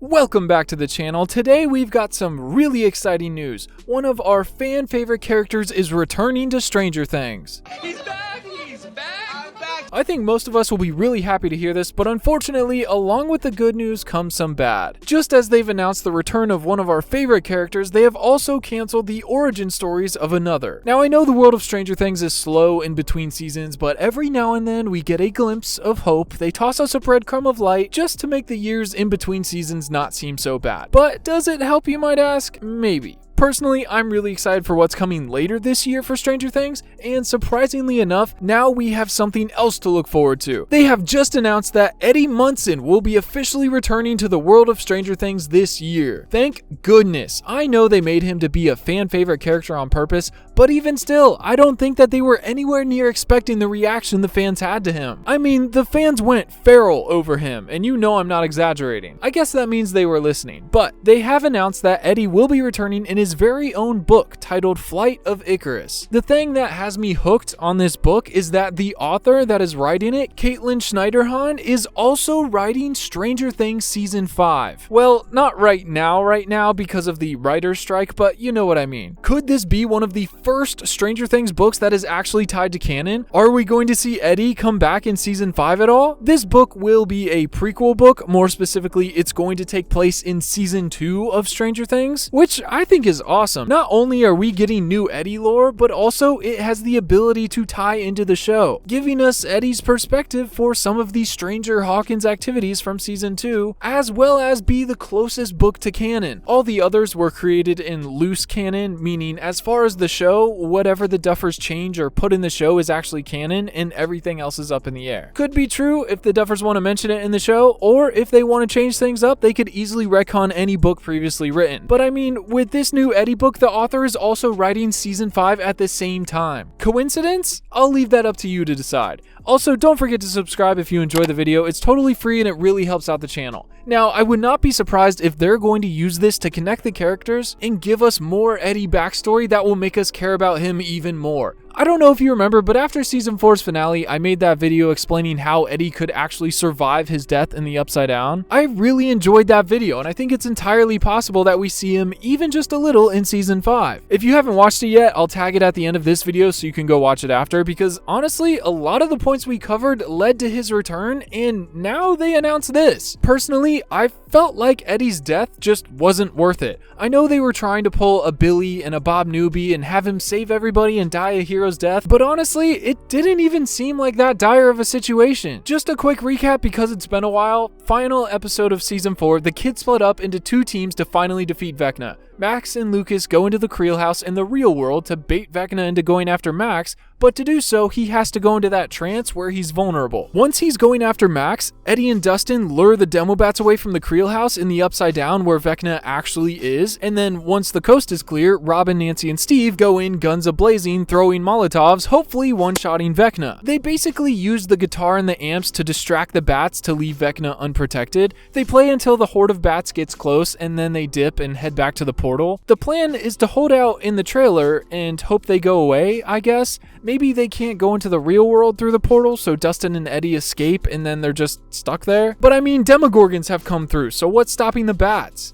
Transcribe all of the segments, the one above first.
Welcome back to the channel. Today we've got some really exciting news. One of our fan favorite characters is returning to Stranger Things. He's back! He's back! I'm back! I think most of us will be really happy to hear this, but unfortunately, along with the good news comes some bad. Just as they've announced the return of one of our favorite characters, they have also canceled the origin stories of another. Now I know the world of Stranger Things is slow in between seasons, but every now and then we get a glimpse of hope. They toss us a breadcrumb of light just to make the years in between seasons not seem so bad. But does it help, you might ask? Maybe. Personally, I'm really excited for what's coming later this year for Stranger Things, and surprisingly enough, now we have something else to look forward to. They have just announced that Eddie Munson will be officially returning to the world of Stranger Things this year. Thank goodness. I know they made him to be a fan favorite character on purpose, but even still, I don't think that they were anywhere near expecting the reaction the fans had to him. I mean, the fans went feral over him, and you know I'm not exaggerating. I guess that means they were listening, but they have announced that Eddie will be returning in his very own book titled Flight of Icarus. The thing that has me hooked on this book is that the author that is writing it, Caitlin Schneiderhan, is also writing Stranger Things Season 5. Well, not right now because of the writer's strike, but you know what I mean. Could this be one of the first Stranger Things books that is actually tied to canon? Are we going to see Eddie come back in Season 5 at all? This book will be a prequel book. More specifically, it's going to take place in Season 2 of Stranger Things, which I think is awesome. Not only are we getting new Eddie lore, but also it has the ability to tie into the show, giving us Eddie's perspective for some of the Stranger Hawkins activities from Season 2, as well as be the closest book to canon. All the others were created in loose canon, meaning as far as the show, whatever the Duffers change or put in the show is actually canon, and everything else is up in the air. Could be true if the Duffers want to mention it in the show, or if they want to change things up, they could easily retcon any book previously written. But I mean, with this new Eddie book, the author is also writing Season 5 at the same time. Coincidence? I'll leave that up to you to decide. Also, don't forget to subscribe if you enjoy the video. It's totally free and it really helps out the channel. Now, I would not be surprised if they're going to use this to connect the characters and give us more Eddie backstory that will make us care about him even more. I don't know if you remember, but after Season 4's finale, I made that video explaining how Eddie could actually survive his death in the Upside Down. I really enjoyed that video, and I think it's entirely possible that we see him even just a little in Season 5. If you haven't watched it yet, I'll tag it at the end of this video so you can go watch it after, because honestly, a lot of the points we covered led to his return, and now they announced this. Personally, I felt like Eddie's death just wasn't worth it. I know they were trying to pull a Billy and a Bob Newby and have him save everybody and die a hero's death, but honestly, it didn't even seem like that dire of a situation. Just a quick recap because it's been a while. Final episode of Season 4, the kids split up into two teams to finally defeat Vecna. Max and Lucas go into the Creel house in the real world to bait Vecna into going after Max, but to do so, he has to go into that trance where he's vulnerable. Once he's going after Max, Eddie and Dustin lure the Demobats away from the Creel house in the Upside Down where Vecna actually is, and then once the coast is clear, Robin, Nancy, and Steve go in guns a-blazing, throwing Molotovs, hopefully one-shotting Vecna. They basically use the guitar and the amps to distract the bats to leave Vecna unprotected. They play until the horde of bats gets close, and then they dip and head back to the portal. The plan is to hold out in the trailer and hope they go away, I guess. Maybe they can't go into the real world through the portal, so Dustin and Eddie escape and then they're just stuck there. But I mean, Demogorgons have come through, so what's stopping the bats?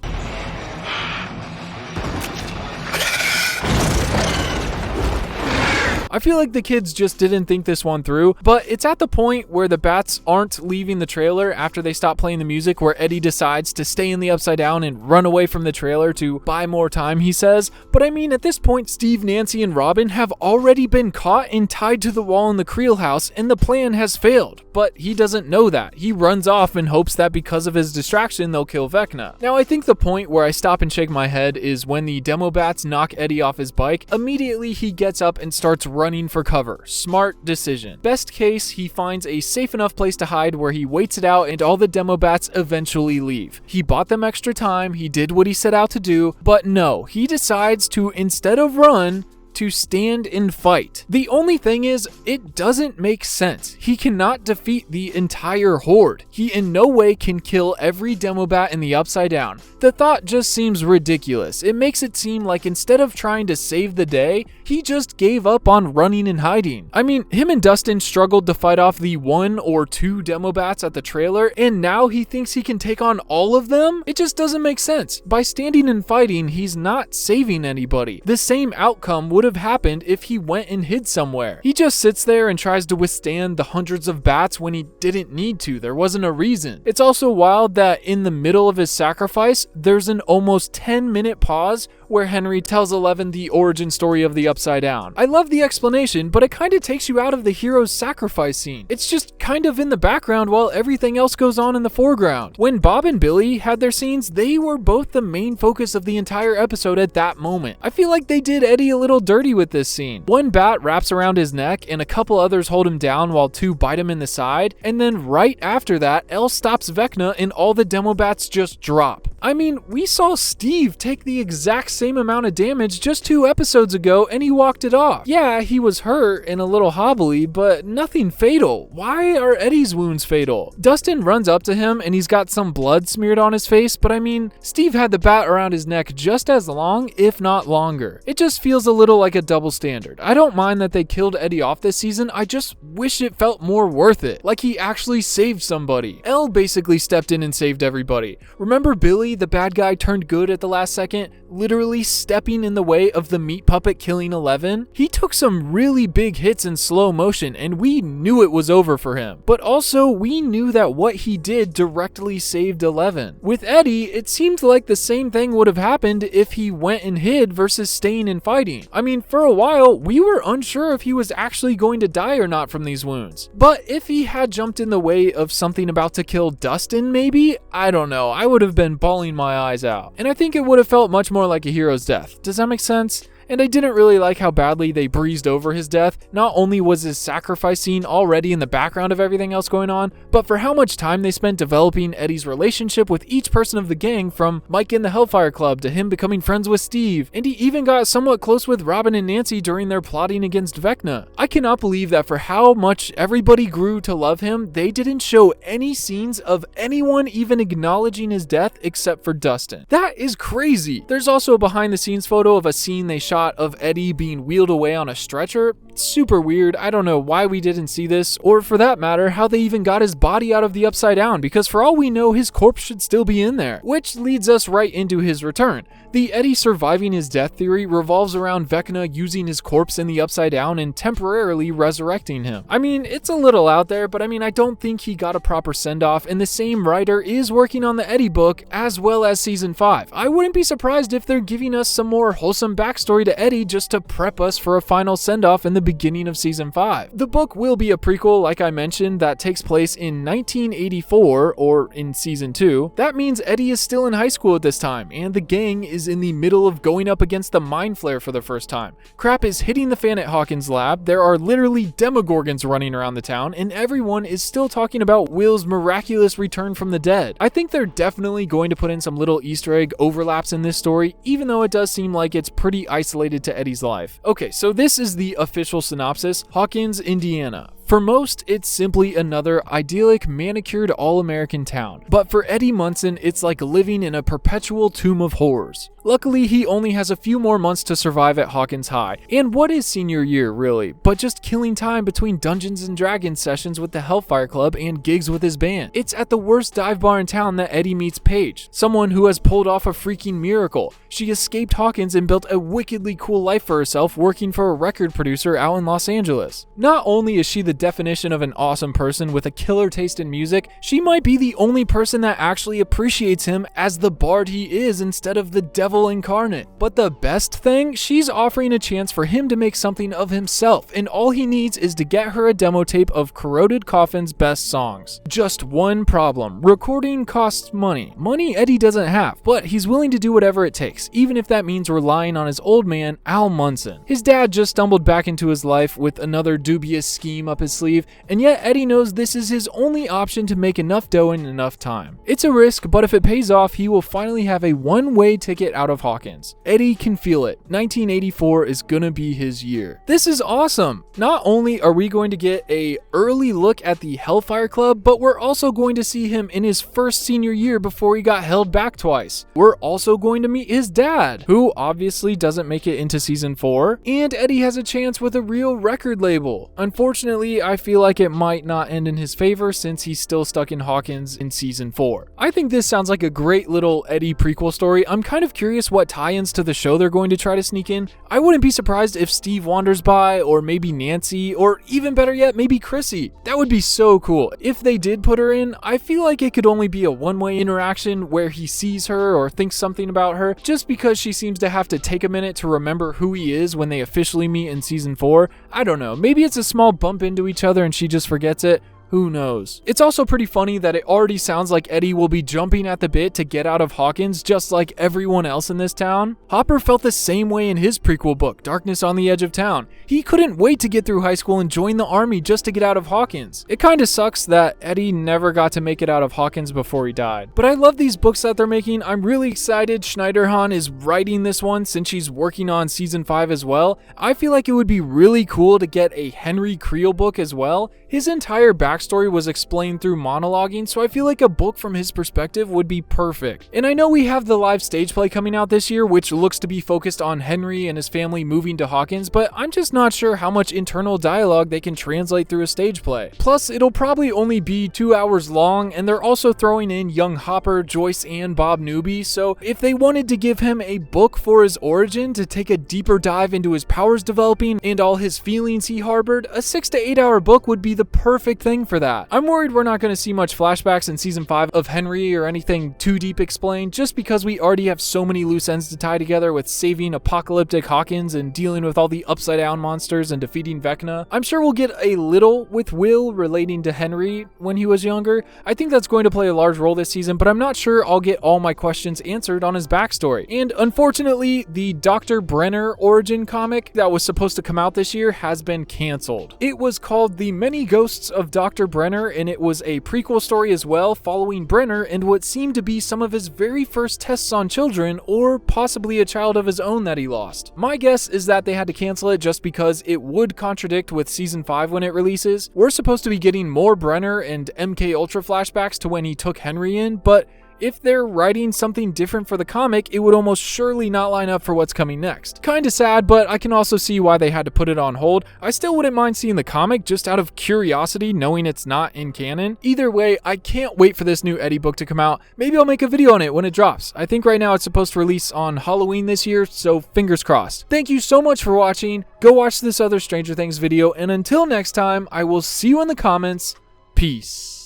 I feel like the kids just didn't think this one through, but it's at the point where the bats aren't leaving the trailer after they stop playing the music where Eddie decides to stay in the Upside Down and run away from the trailer to buy more time, he says. But I mean, at this point, Steve, Nancy, and Robin have already been caught and tied to the wall in the Creel house, and the plan has failed. But he doesn't know that. He runs off in hopes that because of his distraction, they'll kill Vecna. Now, I think the point where I stop and shake my head is when the Demobats knock Eddie off his bike. Immediately, he gets up and starts running for cover. Smart decision. Best case, he finds a safe enough place to hide where he waits it out and all the Demobats eventually leave. He bought them extra time, he did what he set out to do, but no, he decides to, instead of run, to stand and fight. The only thing is, it doesn't make sense. He cannot defeat the entire horde. He in no way can kill every Demobat in the Upside Down. The thought just seems ridiculous. It makes it seem like instead of trying to save the day, he just gave up on running and hiding. I mean, him and Dustin struggled to fight off the 1 or 2 Demobats at the trailer, and now he thinks he can take on all of them? It just doesn't make sense. By standing and fighting, he's not saving anybody. The same outcome would have happened if he went and hid somewhere. He just sits there and tries to withstand the hundreds of bats when he didn't need to. There wasn't a reason. It's also wild that in the middle of his sacrifice, there's an almost 10-minute pause where Henry tells Eleven the origin story of the Upside Down. I love the explanation, but it kind of takes you out of the hero's sacrifice scene. It's just kind of in the background while everything else goes on in the foreground. When Bob and Billy had their scenes, they were both the main focus of the entire episode at that moment. I feel like they did Eddie a little dirty with this scene. One bat wraps around his neck and a couple others hold him down while 2 bite him in the side, and then right after that, El stops Vecna and all the Demobats just drop. I mean, we saw Steve take the exact same amount of damage just 2 episodes ago and he walked it off. Yeah, he was hurt and a little hobbly, but nothing fatal. Why are Eddie's wounds fatal? Dustin runs up to him and he's got some blood smeared on his face, but I mean, Steve had the bat around his neck just as long, if not longer. It just feels a little like a double standard. I don't mind that they killed Eddie off this season, I just wish it felt more worth it. Like he actually saved somebody. El basically stepped in and saved everybody. Remember Billy, the bad guy turned good at the last second, literally stepping in the way of the meat puppet killing Eleven? He took some really big hits in slow motion and we knew it was over for him. But also, we knew that what he did directly saved Eleven. With Eddie, it seemed like the same thing would have happened if he went and hid versus staying and fighting. I mean, for a while, we were unsure if he was actually going to die or not from these wounds. But if he had jumped in the way of something about to kill Dustin, maybe? I don't know. I would have been bawling my eyes out. And I think it would have felt much more like a hero's death. Does that make sense? And I didn't really like how badly they breezed over his death. Not only was his sacrifice scene already in the background of everything else going on, but for how much time they spent developing Eddie's relationship with each person of the gang, from Mike in the Hellfire Club to him becoming friends with Steve, and he even got somewhat close with Robin and Nancy during their plotting against Vecna. I cannot believe that for how much everybody grew to love him, they didn't show any scenes of anyone even acknowledging his death except for Dustin. That is crazy. There's also a behind the scenes photo of a scene they shot of Eddie being wheeled away on a stretcher. It's super weird. I don't know why we didn't see this, or for that matter, how they even got his body out of the Upside Down, because for all we know, his corpse should still be in there. Which leads us right into his return. The Eddie surviving his death theory revolves around Vecna using his corpse in the Upside Down and temporarily resurrecting him. I mean, it's a little out there, but I mean, I don't think he got a proper send-off, and the same writer is working on the Eddie book as well as season 5. I wouldn't be surprised if they're giving us some more wholesome backstory to Eddie just to prep us for a final send-off in the beginning of season 5. The book will be a prequel, like I mentioned, that takes place in 1984, or in season 2. That means Eddie is still in high school at this time, and the gang is in the middle of going up against the Mind Flare for the first time. Crap is hitting the fan at Hawkins' lab, there are literally Demogorgons running around the town, and everyone is still talking about Will's miraculous return from the dead. I think they're definitely going to put in some little Easter egg overlaps in this story, even though it does seem like it's pretty isolated to Eddie's life. Okay, so this is the official synopsis. Hawkins, Indiana. For most, it's simply another idyllic, manicured, all-American town. But for Eddie Munson, it's like living in a perpetual tomb of horrors. Luckily, he only has a few more months to survive at Hawkins High. And what is senior year, really? But just killing time between Dungeons & Dragons sessions with the Hellfire Club and gigs with his band. It's at the worst dive bar in town that Eddie meets Paige, someone who has pulled off a freaking miracle. She escaped Hawkins and built a wickedly cool life for herself working for a record producer out in Los Angeles. Not only is she the definition of an awesome person with a killer taste in music, she might be the only person that actually appreciates him as the bard he is instead of the devil incarnate. But the best thing, she's offering a chance for him to make something of himself, and all he needs is to get her a demo tape of Corroded Coffin's best songs. Just one problem: recording costs money. Money Eddie doesn't have, but he's willing to do whatever it takes, even if that means relying on his old man, Al Munson. His dad just stumbled back into his life with another dubious scheme up his sleeve, and yet Eddie knows this is his only option to make enough dough in enough time. It's a risk, but if it pays off, he will finally have a one-way ticket out out of Hawkins. Eddie can feel it. 1984 is gonna be his year. This is awesome. Not only are we going to get a early look at the Hellfire Club, but we're also going to see him in his first senior year before he got held back twice. We're also going to meet his dad, who obviously doesn't make it into season 4, and Eddie has a chance with a real record label. Unfortunately, I feel like it might not end in his favor since he's still stuck in Hawkins in season 4. I think this sounds like a great little Eddie prequel story. I'm kind of curious what tie-ins to the show they're going to try to sneak in. I wouldn't be surprised if Steve wanders by, or maybe Nancy, or even better yet, maybe Chrissy. That would be so cool. If they did put her in, I feel like it could only be a one-way interaction where he sees her or thinks something about her, just because she seems to have to take a minute to remember who he is when they officially meet in season 4. I don't know, maybe it's a small bump into each other and she just forgets it. Who knows? It's also pretty funny that it already sounds like Eddie will be jumping at the bit to get out of Hawkins just like everyone else in this town. Hopper felt the same way in his prequel book, Darkness on the Edge of Town. He couldn't wait to get through high school and join the army just to get out of Hawkins. It kinda sucks that Eddie never got to make it out of Hawkins before he died. But I love these books that they're making. I'm really excited Schneiderhan is writing this one since she's working on season 5 as well. I feel like it would be really cool to get a Henry Creel book as well. His entire backstory was explained through monologuing, so I feel like a book from his perspective would be perfect. And I know we have the live stage play coming out this year, which looks to be focused on Henry and his family moving to Hawkins, but I'm just not sure how much internal dialogue they can translate through a stage play. Plus, it'll probably only be 2 hours long, and they're also throwing in young Hopper, Joyce, and Bob Newby, so if they wanted to give him a book for his origin to take a deeper dive into his powers developing and all his feelings he harbored, a 6 to 8 hour book would be the perfect thing for that. I'm worried we're not going to see much flashbacks in season 5 of Henry or anything too deep explained, just because we already have so many loose ends to tie together with saving apocalyptic Hawkins and dealing with all the upside down monsters and defeating Vecna. I'm sure we'll get a little with Will relating to Henry when he was younger. I think that's going to play a large role this season, but I'm not sure I'll get all my questions answered on his backstory. And unfortunately, the Dr. Brenner origin comic that was supposed to come out this year has been canceled. It was called The Many Ghosts of Dr. Brenner, and it was a prequel story as well, following Brenner and what seemed to be some of his very first tests on children, or possibly a child of his own that he lost. My guess is that they had to cancel it just because it would contradict with season 5 when it releases. We're supposed to be getting more Brenner and MK Ultra flashbacks to when he took Henry in, but if they're writing something different for the comic, it would almost surely not line up for what's coming next. Kinda sad, but I can also see why they had to put it on hold. I still wouldn't mind seeing the comic just out of curiosity, knowing it's not in canon. Either way, I can't wait for this new Eddie book to come out. Maybe I'll make a video on it when it drops. I think right now it's supposed to release on Halloween this year, so fingers crossed. Thank you so much for watching. Go watch this other Stranger Things video, and until next time, I will see you in the comments. Peace.